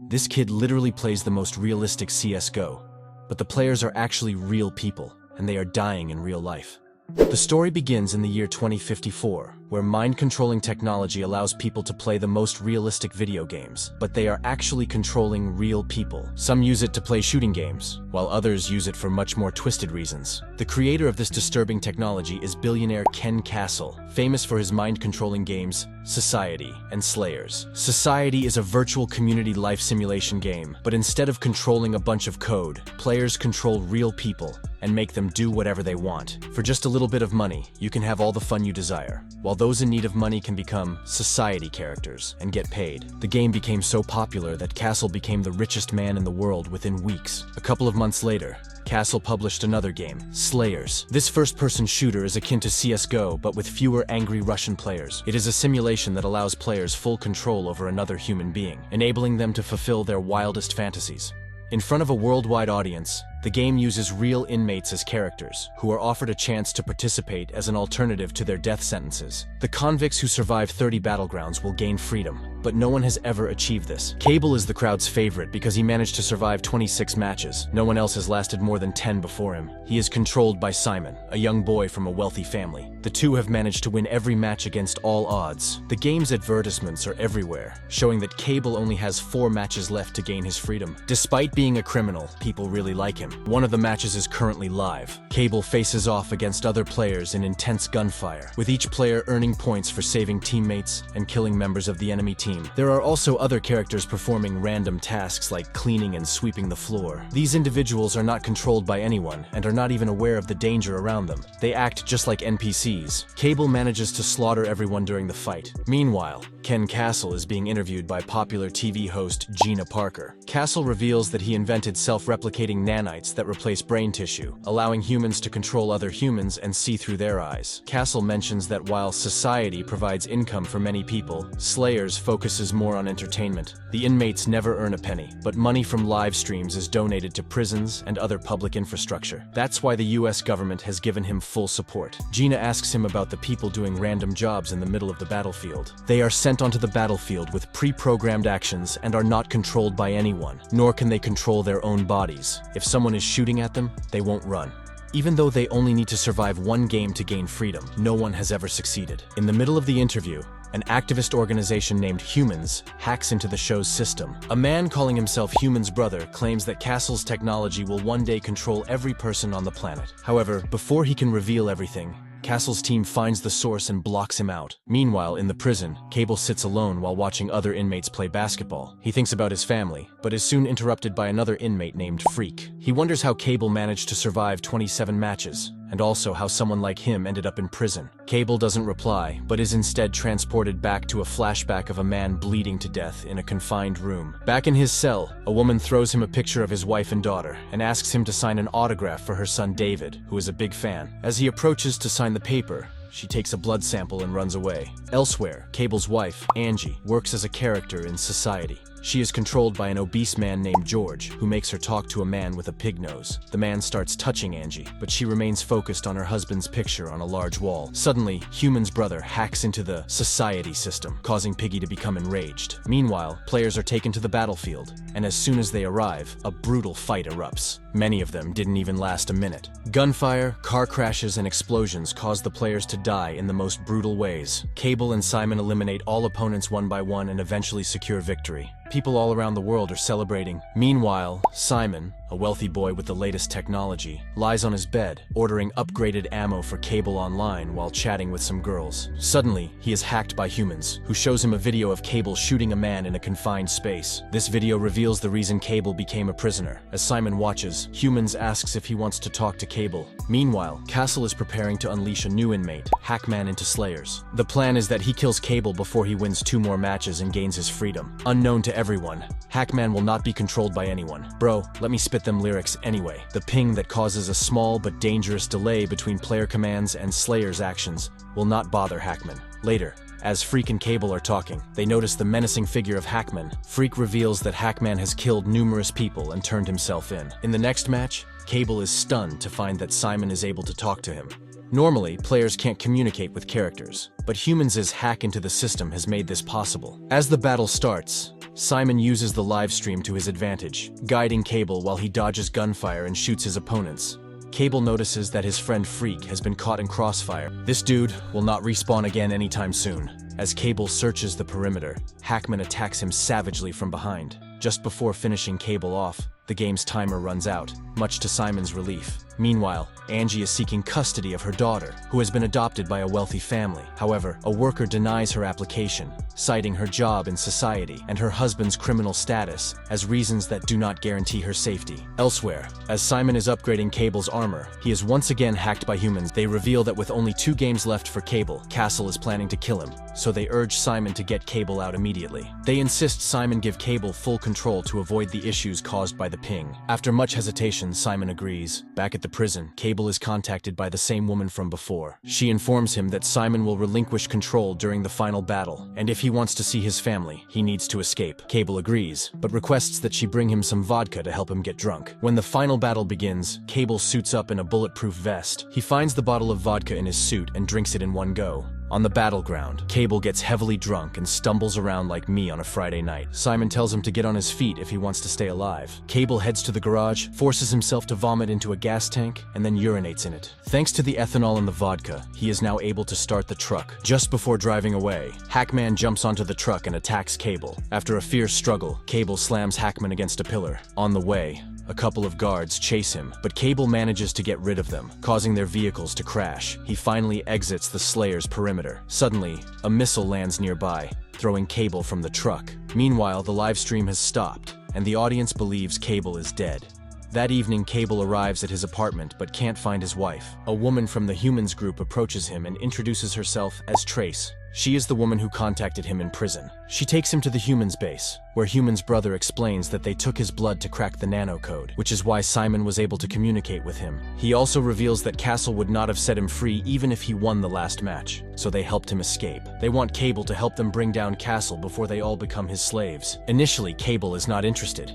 This kid literally plays the most realistic CSGO, but the players are actually real people, and they are dying in real life. The story begins in the year 2054, where mind-controlling technology allows people to play the most realistic video games, but they are actually controlling real people. Some use it to play shooting games, while others use it for much more twisted reasons. The creator of this disturbing technology is billionaire Ken Castle, famous for his mind-controlling games Society and Slayers. Society is a virtual community life simulation game, but instead of controlling a bunch of code, players control real people and make them do whatever they want. For just a little bit of money, you can have all the fun you desire, while those in need of money can become society characters and get paid. The game became so popular that Castle became the richest man in the world within weeks. A couple of months later, Castle published another game, Slayers. This first-person shooter is akin to CSGO, but with fewer angry Russian players. It is a simulation that allows players full control over another human being, enabling them to fulfill their wildest fantasies. In front of a worldwide audience, the game uses real inmates as characters, who are offered a chance to participate as an alternative to their death sentences. The convicts who survive 30 battlegrounds will gain freedom, but no one has ever achieved this. Kable is the crowd's favorite because he managed to survive 26 matches. No one else has lasted more than 10 before him. He is controlled by Simon, a young boy from a wealthy family. The two have managed to win every match against all odds. The game's advertisements are everywhere, showing that Kable only has 4 matches left to gain his freedom. Despite being a criminal, people really like him. One of the matches is currently live. Kable faces off against other players in intense gunfire, with each player earning points for saving teammates and killing members of the enemy team. There are also other characters performing random tasks like cleaning and sweeping the floor. These individuals are not controlled by anyone and are not even aware of the danger around them. They act just like NPCs. Kable manages to slaughter everyone during the fight. Meanwhile, Ken Castle is being interviewed by popular TV host Gina Parker. Castle reveals that he invented self-replicating nanites that replace brain tissue, allowing humans to control other humans and see through their eyes. Castle mentions that while Society provides income for many people, Slayers focuses more on entertainment. The inmates never earn a penny, but money from live streams is donated to prisons and other public infrastructure. That's why the US government has given him full support. Gina asks him about the people doing random jobs in the middle of the battlefield. They are sent onto the battlefield with pre-programmed actions and are not controlled by anyone, nor can they control their own bodies. If someone is shooting at them, they won't run. Even though they only need to survive one game to gain freedom, no one has ever succeeded. In the middle of the interview, an activist organization named Humans hacks into the show's system. A man calling himself Human's brother claims that Castle's technology will one day control every person on the planet. However, before he can reveal everything, Castle's team finds the source and blocks him out. Meanwhile, in the prison, Kable sits alone while watching other inmates play basketball. He thinks about his family, but is soon interrupted by another inmate named Freak. He wonders how Kable managed to survive 27 matches, and also how someone like him ended up in prison. Kable doesn't reply, but is instead transported back to a flashback of a man bleeding to death in a confined room. Back in his cell, a woman throws him a picture of his wife and daughter, and asks him to sign an autograph for her son David, who is a big fan. As he approaches to sign the paper, she takes a blood sample and runs away. Elsewhere, Kable's wife, Angie, works as a character in Society. She is controlled by an obese man named George, who makes her talk to a man with a pig nose. The man starts touching Angie, but she remains focused on her husband's picture on a large wall. Suddenly, Human's brother hacks into the Society system, causing Piggy to become enraged. Meanwhile, players are taken to the battlefield, and as soon as they arrive, a brutal fight erupts. Many of them didn't even last a minute. Gunfire, car crashes, and explosions cause the players to die in the most brutal ways. Kable and Simon eliminate all opponents one by one and eventually secure victory. People all around the world are celebrating. Meanwhile, Simon, a wealthy boy with the latest technology, lies on his bed, ordering upgraded ammo for Kable online while chatting with some girls. Suddenly, he is hacked by Humans, who shows him a video of Kable shooting a man in a confined space. This video reveals the reason Kable became a prisoner. As Simon watches, Humans asks if he wants to talk to Kable. Meanwhile, Castle is preparing to unleash a new inmate, Hackman, into Slayers. The plan is that he kills Kable before he wins 2 more matches and gains his freedom. Unknown to everyone, Hackman will not be controlled by anyone. Bro, let me spit them lyrics anyway. The ping that causes a small but dangerous delay between player commands and Slayer's actions will not bother Hackman. Later, as Freak and Kable are talking, they notice the menacing figure of Hackman. Freak reveals that Hackman has killed numerous people and turned himself in. In the next match, Kable is stunned to find that Simon is able to talk to him. Normally, players can't communicate with characters, but humans' hack into the system has made this possible. As the battle starts, Simon uses the live stream to his advantage, guiding Kable while he dodges gunfire and shoots his opponents. Kable notices that his friend Freak has been caught in crossfire. This dude will not respawn again anytime soon. As Kable searches the perimeter, Hackman attacks him savagely from behind. Just before finishing Kable off, the game's timer runs out, much to Simon's relief. Meanwhile, Angie is seeking custody of her daughter, who has been adopted by a wealthy family. However, a worker denies her application, citing her job in society and her husband's criminal status as reasons that do not guarantee her safety. Elsewhere, as Simon is upgrading Kable's armor, he is once again hacked by humans. They reveal that with only 2 games left for Kable, Castle is planning to kill him, so they urge Simon to get Kable out immediately. They insist Simon give Kable full control to avoid the issues caused by the ping. After much hesitation, Simon agrees. Back at the prison, Kable is contacted by the same woman from before. She informs him that Simon will relinquish control during the final battle, and if he wants to see his family, he needs to escape. Kable agrees, but requests that she bring him some vodka to help him get drunk. When the final battle begins, Kable suits up in a bulletproof vest. He finds the bottle of vodka in his suit and drinks it in one go. On the battleground, Kable gets heavily drunk and stumbles around like me on a Friday night. Simon tells him to get on his feet if he wants to stay alive. Kable heads to the garage, forces himself to vomit into a gas tank, and then urinates in it. Thanks to the ethanol in the vodka, he is now able to start the truck. Just before driving away, Hackman jumps onto the truck and attacks Kable. After a fierce struggle, Kable slams Hackman against a pillar. On the way, a couple of guards chase him, but Kable manages to get rid of them, causing their vehicles to crash. He finally exits the Slayer's perimeter. Suddenly, a missile lands nearby, throwing Kable from the truck. Meanwhile, the live stream has stopped, and the audience believes Kable is dead. That evening, Kable arrives at his apartment but can't find his wife. A woman from the Humans group approaches him and introduces herself as Trace. She is the woman who contacted him in prison. She takes him to the Humans base, where Humans' brother explains that they took his blood to crack the nano code, which is why Simon was able to communicate with him. He also reveals that Castle would not have set him free even if he won the last match, so they helped him escape. They want Kable to help them bring down Castle before they all become his slaves. Initially, Kable is not interested,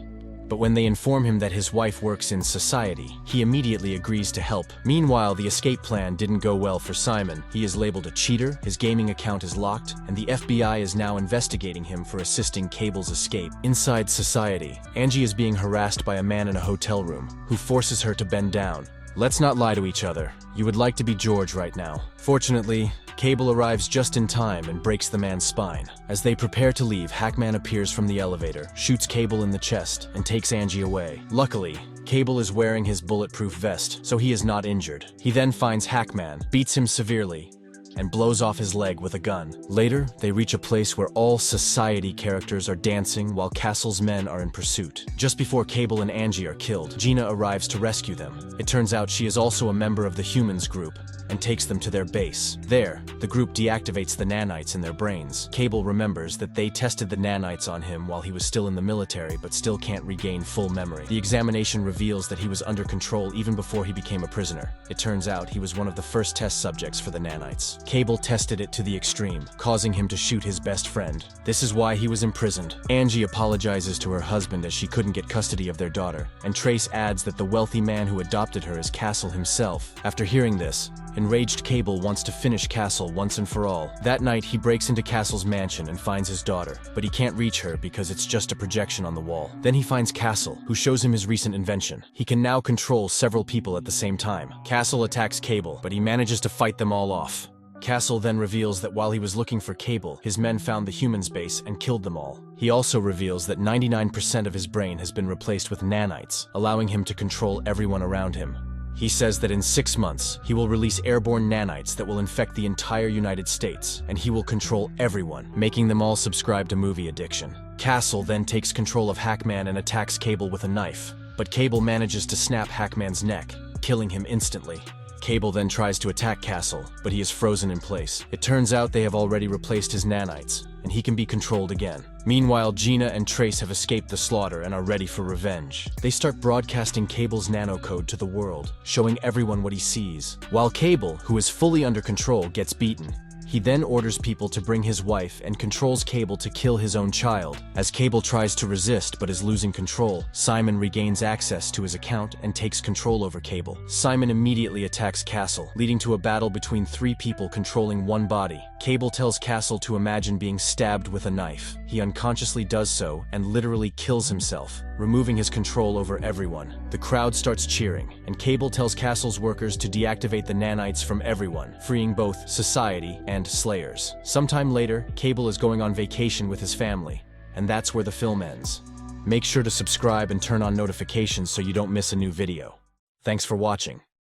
but when they inform him that his wife works in society, he immediately agrees to help. Meanwhile, the escape plan didn't go well for Simon. He is labeled a cheater, his gaming account is locked, and the FBI is now investigating him for assisting Kable's escape. Inside society, Angie is being harassed by a man in a hotel room, who forces her to bend down. Let's not lie to each other. You would like to be George right now. Fortunately, Kable arrives just in time and breaks the man's spine. As they prepare to leave, Hackman appears from the elevator, shoots Kable in the chest, and takes Angie away. Luckily, Kable is wearing his bulletproof vest, so he is not injured. He then finds Hackman, beats him severely, and blows off his leg with a gun. Later, they reach a place where all society characters are dancing while Castle's men are in pursuit. Just before Kable and Angie are killed, Gina arrives to rescue them. It turns out she is also a member of the Humans group, and takes them to their base. There, the group deactivates the nanites in their brains. Kable remembers that they tested the nanites on him while he was still in the military but still can't regain full memory. The examination reveals that he was under control even before he became a prisoner. It turns out he was one of the first test subjects for the nanites. Kable tested it to the extreme, causing him to shoot his best friend. This is why he was imprisoned. Angie apologizes to her husband as she couldn't get custody of their daughter, and Trace adds that the wealthy man who adopted her is Castle himself. After hearing this, enraged Kable wants to finish Castle once and for all. That night, he breaks into Castle's mansion and finds his daughter, but he can't reach her because it's just a projection on the wall. Then he finds Castle, who shows him his recent invention. He can now control several people at the same time. Castle attacks Kable, but he manages to fight them all off. Castle then reveals that while he was looking for Kable, his men found the Humans base and killed them all. He also reveals that 99% of his brain has been replaced with nanites, allowing him to control everyone around him. He says that in 6 months, he will release airborne nanites that will infect the entire United States, and he will control everyone, making them all subscribe to movie addiction. Castle then takes control of Hackman and attacks Kable with a knife, but Kable manages to snap Hackman's neck, killing him instantly. Kable then tries to attack Castle, but he is frozen in place. It turns out they have already replaced his nanites, and he can be controlled again. Meanwhile, Gina and Trace have escaped the slaughter and are ready for revenge. They start broadcasting Kable's nanocode to the world, showing everyone what he sees. While Kable, who is fully under control, gets beaten, He then orders people to bring his wife and controls Kable to kill his own child. As Kable tries to resist but is losing control, Simon regains access to his account and takes control over Kable. Simon immediately attacks Castle, leading to a battle between three people controlling one body. Kable tells Castle to imagine being stabbed with a knife. He unconsciously does so and literally kills himself, removing his control over everyone. The crowd starts cheering, and Kable tells Castle's workers to deactivate the nanites from everyone, freeing both society and slayers. Sometime later, Kable is going on vacation with his family, and that's where the film ends. Make sure to subscribe and turn on notifications so you don't miss a new video. Thanks for watching.